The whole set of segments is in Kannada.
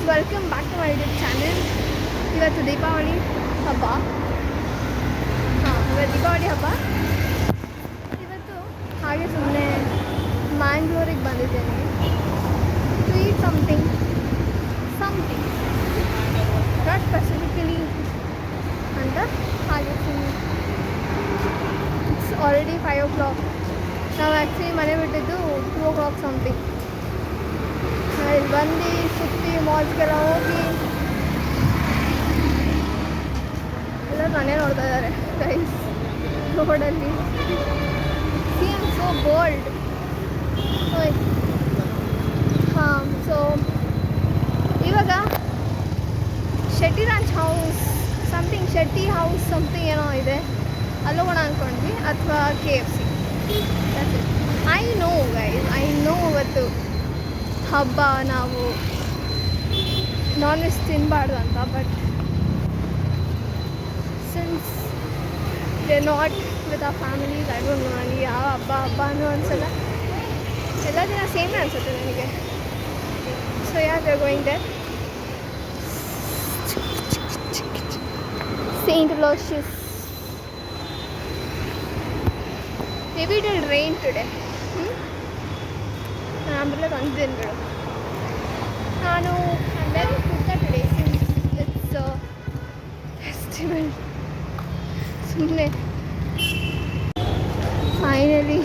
Welcome back to my YouTube channel. ಇವತ್ತು ದೀಪಾವಳಿ ಹಬ್ಬ. ಇವತ್ತು ದೀಪಾವಳಿ ಹಬ್ಬ. ಇವತ್ತು ಹಾಗೆ ಸುಮ್ಮನೆ ಮ್ಯಾಂಗ್ಳೂರಿಗೆ ಬಂದಿದ್ದೇನೆ to eat something not specifically ಅಂತ. ಹಾಗೆ ಇಟ್ಸ್ ಆಲ್ರೆಡಿ 5 o'clock. ನಾವು ಆ್ಯಕ್ಚುಲಿ ಮನೆ ಬಿಟ್ಟಿದ್ದು 2 o'clock ಸಮಥಿಂಗ್. ಇಲ್ಲಿ ಬಂದು ಸುತ್ತಿ ಮಾಲ್ಸ್ಗೆಲ್ಲ ಹೋಗಿ ಎಲ್ಲ ನಾನೇ ನೋಡ್ತಾ ಇದ್ದಾರೆ ಗೈಸ್ ರೋಡಲ್ಲಿ. C am so bold. ಹಾಂ, ಸೊ ಇವಾಗ Shetty ranch house Shetty house something ಏನೋ ಇದೆ, ಅಲ್ಲೋಗೋಣ ಅಂದ್ಕೊಂಡ್ವಿ. ಅಥವಾ KFC. ಐ ನೋ ಗೈಸ್, ಇವತ್ತು ಹಬ್ಬ, ನಾವು ನಾನ್ ವೆಜ್ ತಿನ್ನಬಾರ್ದು ಅಂತ. But since they not with ಆ ಫ್ಯಾಮಿಲೀಸ್, ಐ ಡೋಂಟ್ ನೋ, ನನಗೆ ಯಾವ ಹಬ್ಬನೂ ಅನಿಸಲ್ಲ. ಎಲ್ಲ ದಿನ ಸೇಮೇ ಅನಿಸುತ್ತೆ ನನಗೆ. ಸೊ ಯಾರು we are going there. St. Aloysius. Maybe it will rain today. ನಾನು ಅಂಬ್ರೆಲ್ಲ ತಂದಿದ್ದೇನೆ ಬಿಡು. ನಾನು very kurta today since it's festival. ಸುಮ್ಮನೆ ಫೈನಲಿ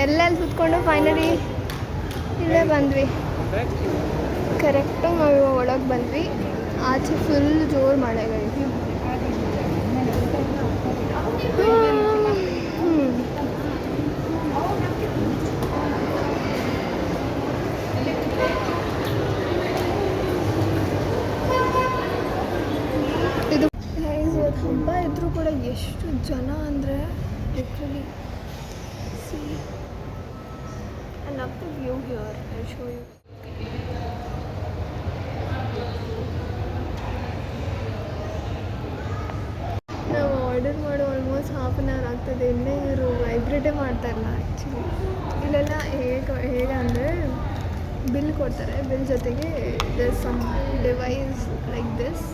ಎಲ್ಲೆಲ್ಲಿ ಸುತ್ಕೊಂಡು ಫೈನಲಿ ಇಲ್ಲೇ ಬಂದ್ವಿ. ಕರೆಕ್ಟಾಗಿ ನಾವು ಇವಾಗ ಒಳಗೆ ಬಂದ್ವಿ. ಆಚೆ ಫುಲ್ ಜೋರು ಮಳೆಗಳಿದೆ. ಇದು ಹಬ್ಬ ಇದ್ರೂ ಕೂಡ ಎಷ್ಟು ಜನ ಅಂದರೆ literally. See, I love the view here. I show you. ನಾವು ಆರ್ಡರ್ ಮಾಡಿ ಆಲ್ಮೋಸ್ಟ್ ಹಾಫ್ ಆನ್ ಅವರ್ ಆಗ್ತದೆ. ಇನ್ನೇ ಇವರು ವೈಬ್ರೇಟೇ ಮಾಡ್ತಾಯಿಲ್ಲ ಆ್ಯಕ್ಚುಲಿ. ಇಲ್ಲೆಲ್ಲ ಹೇಗೆ ಅಂದರೆ ಬಿಲ್ ಕೊಡ್ತಾರೆ, ಬಿಲ್ ಜೊತೆಗೆ this some device like this.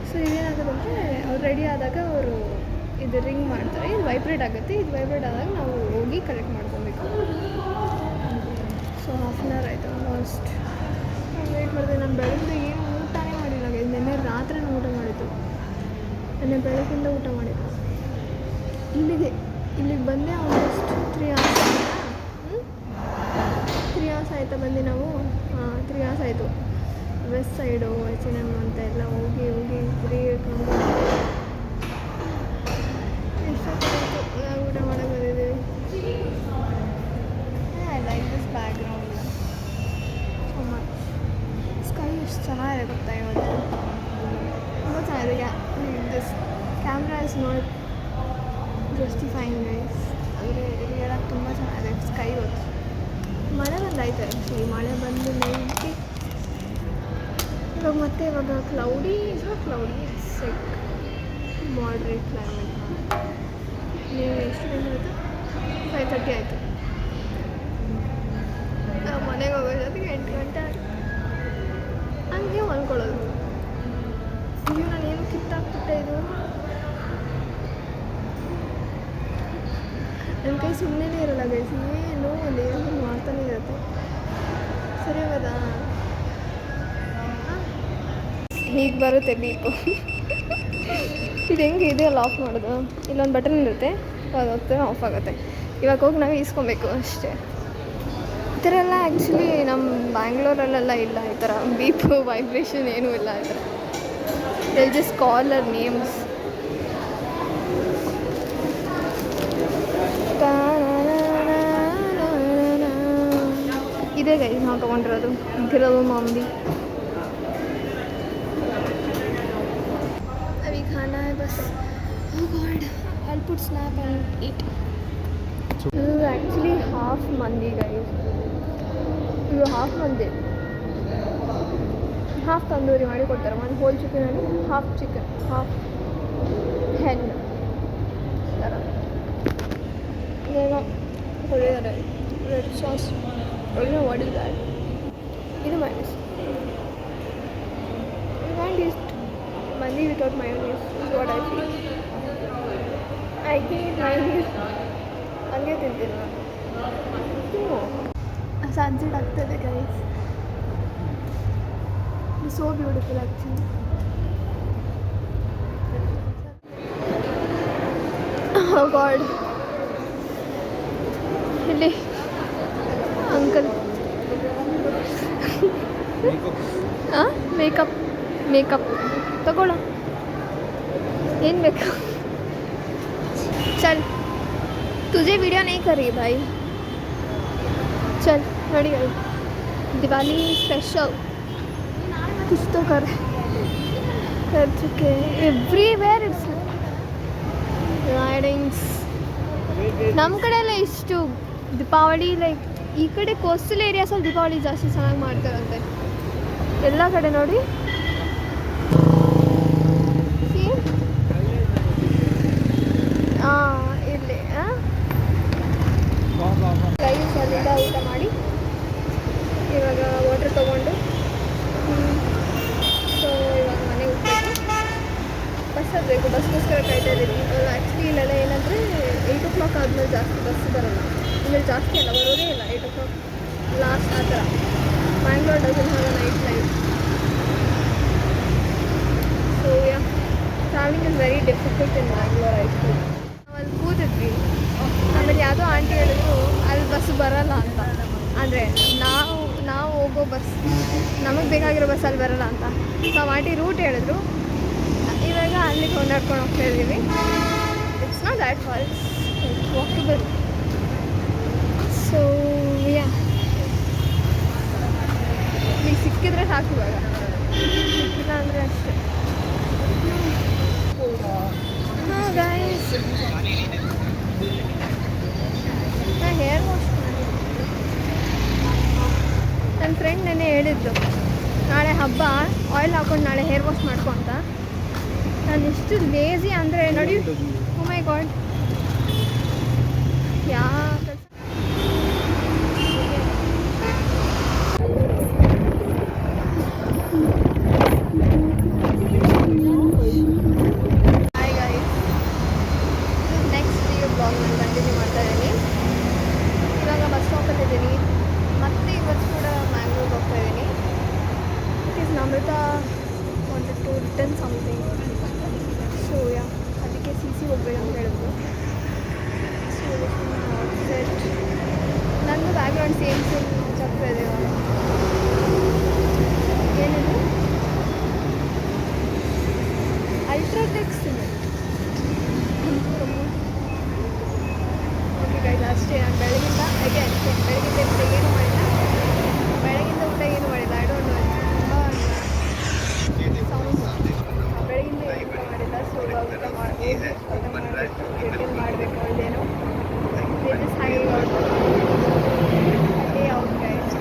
So ಇದೇನಾಗುತ್ತೆ, ಅವ್ರು ರೆಡಿ ಆದಾಗ ಅವರು ಇದು ರಿಂಗ್ ಮಾಡ್ತಾರೆ, ಇದು ವೈಬ್ರೇಟ್ ಆಗುತ್ತೆ. ಇದು ವೈಬ್ರೇಟ್ ಆದಾಗ ನಾವು ಹೋಗಿ ಕಲೆಕ್ಟ್ ಮಾಡ್ಕೊಬೇಕು. ಸೊ ಹಾಫ್ ಆನ್ ಅವರ್ ಆಯಿತು ಆಲ್ಮೋಸ್ಟ್. ವೆಯ್ಟ್ ಮಾಡಿದೆ. ನಾನು ಬೆಳಗ್ಗೆ ಏನು ಊಟನೇ ಮಾಡಿಲ್ಲ. ನಿನ್ನೆ ರಾತ್ರಿ ಊಟ ಮಾಡಿದ್ದು, ನೆನ್ನೆ ಬೆಳಗ್ಗಿಂದ ಊಟ ಮಾಡಿದ್ದು. ಇಲ್ಲಿಗೆ ಬಂದೆ ಆಲ್ಮೋಸ್ಟ್ 3 hours ಆಯಿತಾ. 3 hours ಆಯಿತಾ ಬಂದು ನಾವು. 3 hours ಆಯಿತು. ವೆಸ್ಟ್ ಸೈಡು H&M ಅಂತ ಎಲ್ಲ ಹೋಗಿ ಗುರಿ ಇಟ್ಕೊಂಡು ಎಷ್ಟೊತ್ತಾಯಿತು ನಾವು ಊಟ ಮಾಡೋಕ್ಕೆ ಬಂದಿದ್ದೀವಿ. I like this background so much. Sky ಎಷ್ಟು ಚೆನ್ನಾಗಿದೆ ಗೊತ್ತಾ ಇವತ್ತು. ತುಂಬ ಚೆನ್ನಾಗಿದೆ. This camera is not justifying guys. ಅಂದರೆ ಹೇಳಕ್ಕೆ ತುಂಬ ಚೆನ್ನಾಗಿದೆ ಸ್ಕೈ ಇವತ್ತು. ಮಳೆ ಬಂದಾಯ್ತು ಆ್ಯಕ್ಚುಲಿ. ಮಳೆ ಬಂದು ನೈಟ್ಗೆ ಇವಾಗ ಕ್ಲೌಡಿ ಸೆಕ್ ಮಾಡ್ರೇಟ್ ಕ್ಲೈಮೇಟ್. ನೀವು ಎಷ್ಟು ಟೈಮ್ ಆಯಿತು? 5:30 ಆಯಿತು. ನಾವು ಮನೆಗೆ ಹೋಗೋ ಜೊತೆಗೆ 8 ಗಂಟೆ ಆಯಿತು. ಹಂಗೆ ಮಲ್ಕೊಳ್ಳೋದು. ನೀವು ನಾನೇನು ಕಿತ್ತಾಕ್ಬಿಟ್ಟೆ. ಇದು ನನ್ನ ಕೈ ಸುಮ್ಮನೆ ಇರೋಲ್ಲ ಗೈಸ್. ಏನೋ ಒಂದು ಮಾಡ್ತಾನೆ ಇರುತ್ತೆ. ಸರಿ ಹೋಗೋದಾ? ಹೀಗೆ ಬರುತ್ತೆ ಬೀಪು. ಇದು ಹೆಂಗೆ ಇದೆಯಲ್ಲ ಆಫ್ ಮಾಡೋದು. ಇಲ್ಲೊಂದು ಬಟನ್ ಇರುತ್ತೆ, ಅದು ಹೋಗ್ತದೆ ಆಫ್ ಆಗುತ್ತೆ. ಇವಾಗ ಹೋಗಿ ನಾವು ಇಸ್ಕೊಬೇಕು ಅಷ್ಟೇ. ಈ ಥರ ಎಲ್ಲ ಆ್ಯಕ್ಚುಲಿ ನಮ್ಮ ಬ್ಯಾಂಗ್ಳೂರಲ್ಲೆಲ್ಲ ಇಲ್ಲ ಈ ಥರ ಬೀಪು ವೈಬ್ರೇಷನ್ ಏನೂ ಇಲ್ಲ. ಈ ಥರ they'll just call our names. ಇದೇ ಗೈಸ್ ನಾವು ತೊಗೊಂಡಿರೋದು ಗಿರವು ಮಾಂಬಿ. अभी खाना है बस. Oh God, I'll put snap and eat. This is actually half mandi guys. ಇದು ಹಾಫ್ ಮಂದಿ. ಹಾಫ್ ತಂದೂರಿ ಮಾಡಿ ಕೊಡ್ತಾರೆ. ಒಂದು ಹೋಲ್ ಚಿಕನಲ್ಲಿ ಹಾಫ್ ಚಿಕನ್, ಹಾಫ್ ಹೆನ್ ಥರ ಏನೋ ಕೊಡಿದ್ದಾರೆ. ರೆಡ್ ಸಾಸ್ ಒಳ್ಳೆ ಮಾಡಿದ್ದಾರೆ. ಇದು minus eat mandi without mayonnaise is what I feel. I can eat mayonnaise ಹಂಗೆ ತಿಂತೀನಿ ನಾನು. ಸನ್ಸೆಟ್ ಆಗ್ತದೆ guys. It's so beautiful actually. Oh God, ಇಲ್ಲಿ ಅಂಕಲ್ ಹಾಂ ಮೇಕಪ್ ತಗೊಳ್ಳೋ, ಏನು ಬೇಕು? चल तुझे वीडियो नहीं करी भाई, चल रेडी गई. दिवाली स्पेशल कुछ तो कर चुके. एव्रीवेयर इट्स ಲೈಟಿಂಗ್ಸ್. ನಮ್ಮ ಕಡೆ ಎಲ್ಲ ಇಷ್ಟು ದೀಪಾವಳಿ ಲೈಕ್ ಈ ಕಡೆ ಕೋಸ್ಟಲ್ ಏರಿಯಾಸಲ್ಲಿ ದೀಪಾವಳಿ ಜಾಸ್ತಿ ಚೆನ್ನಾಗಿ ಮಾಡ್ತಾರಂತೆ ಎಲ್ಲ ಕಡೆ. ನೋಡಿ ಇಲ್ಲಿ ಗೈಸ್ ಅಲ್ಲಿಂದ ಊಟ ಮಾಡಿ ಇವಾಗ ವಾಟರ್ ತೊಗೊಂಡು ಸೊ ಇವಾಗ ಮನೆಗೆ ಹೋಗ್ಬೇಕು. ಬಸ್ ಹತ್ತಬೇಕು, ಬಸ್ಗೋಸ್ಕರ ಕಾಯ್ತಾ ಇದ್ದೀವಿ. ಆ್ಯಕ್ಚುಲಿ ಇಲ್ಲೆಲ್ಲ ಏನಂದರೆ 8 o'clock ಆದಮೇಲೆ ಜಾಸ್ತಿ ಬಸ್ ಬರೋಲ್ಲ. ಇಲ್ಲೇ ಜಾಸ್ತಿ ಅಲ್ಲ, ಬರೋದೇ ಇಲ್ಲ 8 o'clock ಲಾಸ್ಟ್ ಆ ಥರ. Mangalore doesn't have a night life. So yeah, travelling is very difficult ಇನ್ ಮ್ಯಾಂಗ್ಳೂರ್. ಆಯಿತು ಅಲ್ಲಿ ಕೂತಿದ್ವಿ, ಆಮೇಲೆ ಯಾವುದೋ ಆಂಟಿ ಹೇಳಿದ್ರು ಅಲ್ಲಿ ಬಸ್ ಬರೋಲ್ಲ ಅಂತ. ಅಂದರೆ ನಾವು ಹೋಗೋ ಬಸ್, ನಮಗೆ ಬೇಕಾಗಿರೋ ಬಸ್ ಅಲ್ಲಿ ಬರೋಲ್ಲ ಅಂತ. ಸೊ ಆ ಆಂಟಿ ರೂಟ್ ಹೇಳಿದ್ರು. ಇವಾಗ ಅಲ್ಲಿಗೆ ಹೊಂದಾಡ್ಕೊಂಡು ಹೋಗ್ತಾ ಇದ್ದೀವಿ. It's not that falls, it's walkable. So yeah, ಈಗ ಸಿಕ್ಕಿದ್ರೆ ಸಾಕು, ಇವಾಗ ಸಿಕ್ಕಿಲ್ಲ ಅಂದರೆ ಅಷ್ಟೇ. ಹಾಂ ಗೈಸ್, ನಾ ಹೇರ್ ವಾಶ್ ಮಾಡಿ. ನನ್ನ ಫ್ರೆಂಡ್ ನೆನ್ನೆ ಹೇಳಿದ್ದು ನಾಳೆ ಹಬ್ಬ, ಆಯಿಲ್ ಹಾಕೊಂಡು ನಾಳೆ ಹೇರ್ ವಾಶ್ ಮಾಡ್ಕೊ ಅಂತ. ನಾನು ಎಷ್ಟು ಲೇಜಿ ಅಂದರೆ ನೋಡಿ. Oh my god, yeah hi guys, next video blog ನಾನು ಕಂಟಿನ್ಯೂ ಮಾಡ್ತಾ ಇದ್ದೀನಿ. ಇವಾಗ ಬಸ್ ಸ್ಟಾಪಲ್ಲಿದ್ದೀನಿ. ಮತ್ತೆ ಇವತ್ತು ಕೂಡ ಮ್ಯಾಂಗ್ಳೂರ್ಗೆ ಹೋಗ್ತಾ ಇದ್ದೀನಿ. It is Namrata wanted to return something. So yeah, ಅದಕ್ಕೆ CC ಹೋಗ್ಬೇಕಂತ ಹೇಳಿದ್ರು. ಸೊ ಸೆಟ್ ನಂದು ಬ್ಯಾಕ್ಗ್ರೌಂಡ್ ಸೇಮ್ ಚಕ್ರ ಇದೆ. ಏನಿದೆ? UltraTech cement. ಓಕೆ ಗೈಸ್, ಅಷ್ಟೇ. ನಾನು ಬೆಳಗಿಂದ ಹಾಗೆ ಅಷ್ಟೇ. ಬೆಳಗಿಂದ ಊಟ ಏನು ಮಾಡಿಲ್ಲ. ಐ ಡೋಂಟ್ ನೋ, ತುಂಬ ಸೌಂಡ್. ಬೆಳಗಿಂದ ಏನು ಊಟ ಮಾಡಿಲ್ಲ. ಸೊ ಊಟ ಮಾಡಬೇಕು, ರಿಟರ್ನ್ ಮಾಡಬೇಕು. ಒಳ್ಳೆಯೇನು ಹಾಗೆ ಔಟ್ ಗೈಸ್.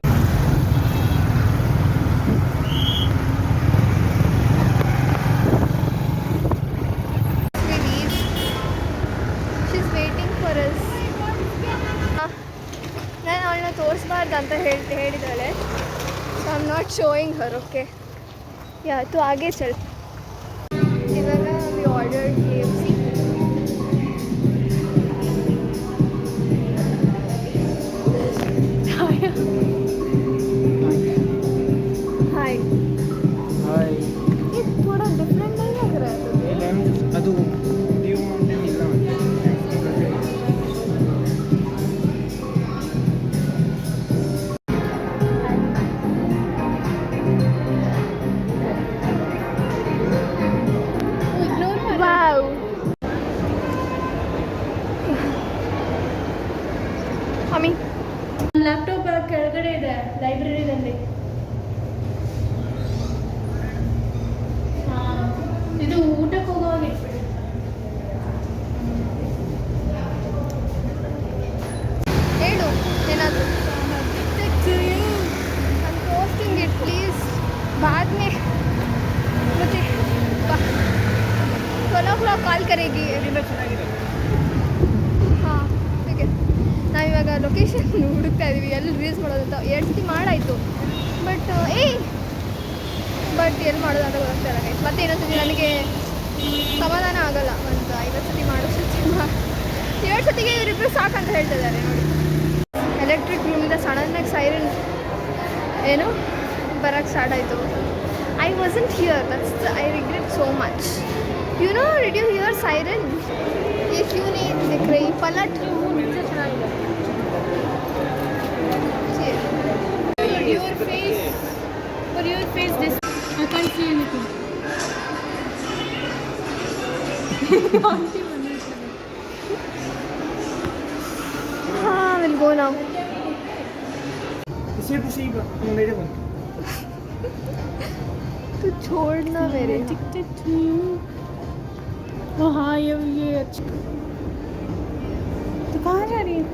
ನಾನು ಅವಳನ್ನ ತೋರಿಸ್ಬಾರ್ದು ಅಂತ ಹೇಳಿದ್ದಾಳೆ. So I am not showing Har. Okay yeah, ತು ಆಗೆ ಚಲ್. ಇವಾಗ ವಿ ಆರ್ಡರ್ಡ್ KFC. हाय हाय, ये थोड़ा डिफरेंट नहीं लग रहा है तुझे? ಅದು ಡ್ಯೂ ಮೌಂಟೇನ್ ಇಲ್ಲ. ವಾವ್, ಅಮ್ಮಿ ಲ್ಯಾಪ್ಟಾಪ್ ಕೆಳಗಡೆ ಇದೆ ಲೈಬ್ರರಿದಲ್ಲಿ. ಇದು ಊಟಕ್ಕೆ ಹೋಗುವಾಗ ಇಟ್ಬಿಡಿ. ಹೇಳು ಏನಾದರೂ. I'm posting it please. बाद में मुझे 12 o'clock ಕಾಲ್ ಕರೆಗಿ. ಹಾಂ ठीक है. ನಾವಿವಾಗ ಲೊಕೇಶನ್ ಹುಡುಕ್ತಾ ಇದ್ದೀವಿ, ಎಲ್ಲಿ ರೀಲ್ಸ್ ಮಾಡೋದಂತ. 2 ಸತಿ ಮಾಡಾಯಿತು. ಬಟ್ ಬಟ್ ಎಲ್ಲಿ ಮಾಡೋದು ಅಂತ ಗೊತ್ತಾಗ್ತಾ ಇಲ್ಲ ಗೈಸ್. ಮತ್ತೆ ಇನ್ನೊಂದ್ಸತಿ ನನಗೆ ಸಮಾಧಾನ ಆಗಲ್ಲ. ಒಂದು 50 ಸತಿ ಮಾಡೋ ಸತಿ 7 ಸತಿಗೆ ಇವರಿಬ್ಬರು ಸಾಕಂತ ಹೇಳ್ತಿದ್ದಾರೆ ನೋಡಿ. ಎಲೆಕ್ಟ್ರಿಕ್ ರೂಮಿಂದ ಸಡನ್ನಾಗಿ ಸೈರನ್ ಏನು ಬರೋಕ್ಕೆ ಸ್ಟಾರ್ಟ್ ಆಯಿತು. I wasn't here, that's I regret so much. You know, did you hear siren? ಈ ಕ್ಯೂನೇ ದಿಕ್ರೆ ಈ ಪಲಟ್ ಚೆನ್ನಾಗಿದೆ. For your face, this I can't see anything. हाँ, we'll go now. इसे भी सही बात मेरे बन तू छोड़ना मेरे. Addicted to you. Oh हाँ, ये अच्छा. तो कहाँ जा रही है?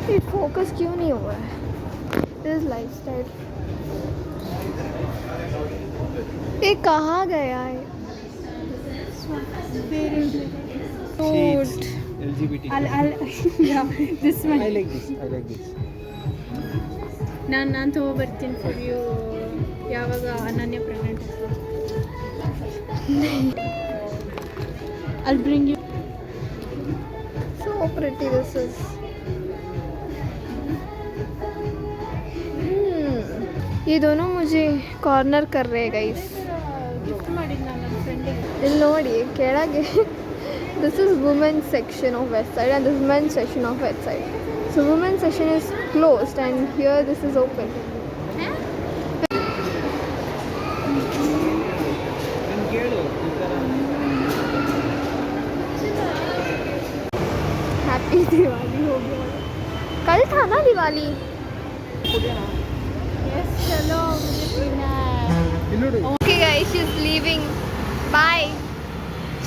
ये फोकस क्यों नहीं हुआ है? This lifestyle. ये कहाँ गया है? Shades. LGBT. Yeah, this one. I like this. I like this. ನಾನು ತೊಗೊಬರ್ತೀನಿ ಫಾರ್ ಯು. ಯಾವಾಗ Ananya pregnant I'll bring you. So pretty this is. ये दोनों मुझे कॉर्नर कर रहे हैं गाइस. ಗಿಫ್ಟ್ ಮಾಡಿದ್ದು ನಾನು ನನ್ನ ಫ್ರೆಂಡಿಗೆ. ಇಲ್ಲಿ ನೋಡಿ ಕೆಳಗೆ this is women's section of west side and this is men's section of west side. So women's section is closed and here this is open. ನಾನು ಕೇಳು ಈ ಥರ हैप्पी दिवाली हो गया. कल था ना दिवाली. Yes, चलो मुझे पीना है. ಇಲ್ಲಿ ನೋಡು. Okay guys, she's leaving. Bye.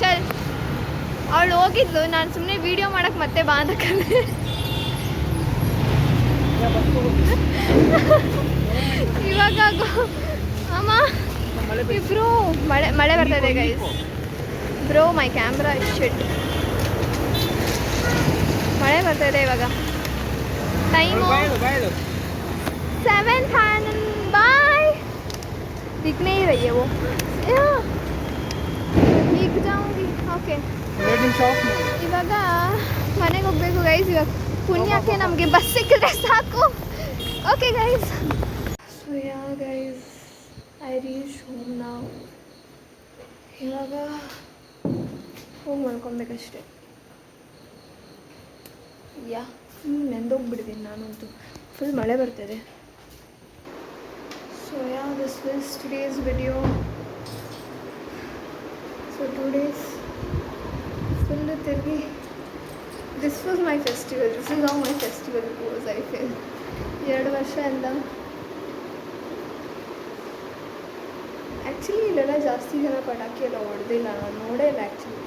ಚಲ್. ಅವಳು ಹೋಗಿದ್ಲು, ನಾನು ಸುಮ್ಮನೆ ವಿಡಿಯೋ ಮಾಡಕ್ಕೆ ಮತ್ತೆ ಬಾ ಅಂತ ಕರೆದೆ. ಇವಾಗ ಅಮ್ಮ ಇಬ್ರು ಮಳೆ ಬರ್ತದೆ ಗೈಸ್. ಬ್ರೋ ಮೈ ಕ್ಯಾಮ್ರಾ ಶಿಟ್. ಮಳೆ ಬರ್ತಾಯಿದೆ ಇವಾಗ. ಟೈಮು ಬಾಯ್ 7 बाय. दिख नहीं रही है वो. दिख जाऊंगी. ಓಕೆ, ಇವಾಗ ಮನೆಗೆ ಹೋಗಬೇಕು ಗೈಸ್. ಇವಾಗ ಪುಣ್ಯಕ್ಕೆ ನಮಗೆ ಬಸ್ ಸಿಕ್ಕಿದ್ರೆ ಸಾಕು. Okay guys. So yeah guys, I reach home ನಾವು. ಇವಾಗ ಹೋಗಿ ಮಾಡ್ಕೊಬೇಕಷ್ಟೆ. ಯಾ ನೆಂದೋಗ್ಬಿಡ್ತೀನಿ ನಾನಂತೂ. ಫುಲ್ ಮಳೆ ಬರ್ತಿದೆ. So yeah, this was today's video. So 2 days full tirgi. This was my festival. This is how my festival goes, I feel. 2 ವರ್ಷದಿಂದ ಆ್ಯಕ್ಚುಲಿ ಇಲ್ಲೆಲ್ಲ ಜಾಸ್ತಿ ಜನ ಪಟಾಕಿ ಎಲ್ಲ ಹೊಡೆದಿಲ್ಲ. ನಾನು ನೋಡೇ ಇಲ್ಲ ಆ್ಯಕ್ಚುಲಿ.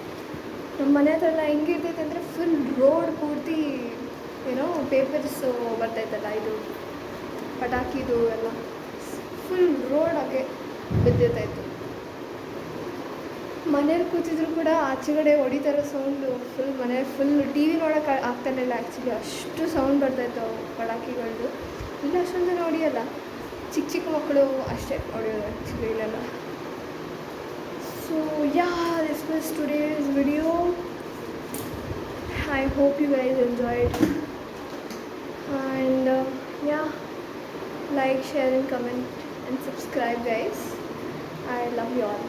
ನಮ್ಮ ಮನೆ ಹತ್ರ ಎಲ್ಲ ಹೆಂಗಿರ್ತೈತೆ ಅಂದರೆ ಫುಲ್ ರೋಡ್ ಪೂರ್ತಿ ಏನೋ ಪೇಪರ್ಸು ಬರ್ತಾಯಿತ್ತಲ್ಲ, ಇದು ಪಟಾಕಿದು ಎಲ್ಲ ಫುಲ್ ರೋಡಾಗೆ ಬಿದ್ದಿರ್ತಾಯಿತ್ತು. ಮನೇಲಿ ಕೂತಿದ್ರು ಕೂಡ ಆಚೆಗಡೆ ಹೊಡಿತಾರೋ ಸೌಂಡು ಫುಲ್ ಮನೇಲಿ ಫುಲ್ ಟಿ ವಿ ನೋಡೋಕೆ ಆಗ್ತಾನಿಲ್ಲ ಆ್ಯಕ್ಚುಲಿ. ಅಷ್ಟು ಸೌಂಡ್ ಬರ್ತಾಯಿತ್ತು ಪಟಾಕಿಗಳದ್ದು. ಇಲ್ಲ ಅಷ್ಟೊಂದು ಜನ ಹೊಡಿಯೋಲ್ಲ, ಚಿಕ್ಕ ಚಿಕ್ಕ ಮಕ್ಕಳು ಅಷ್ಟೇ ಹೊಡೆಯೋದು ಆ್ಯಕ್ಚುಲಿ ಇಲ್ಲೆಲ್ಲ. So yeah, this was today's video. I hope you guys enjoyed. And yeah, like, share and comment and subscribe guys. I love you all.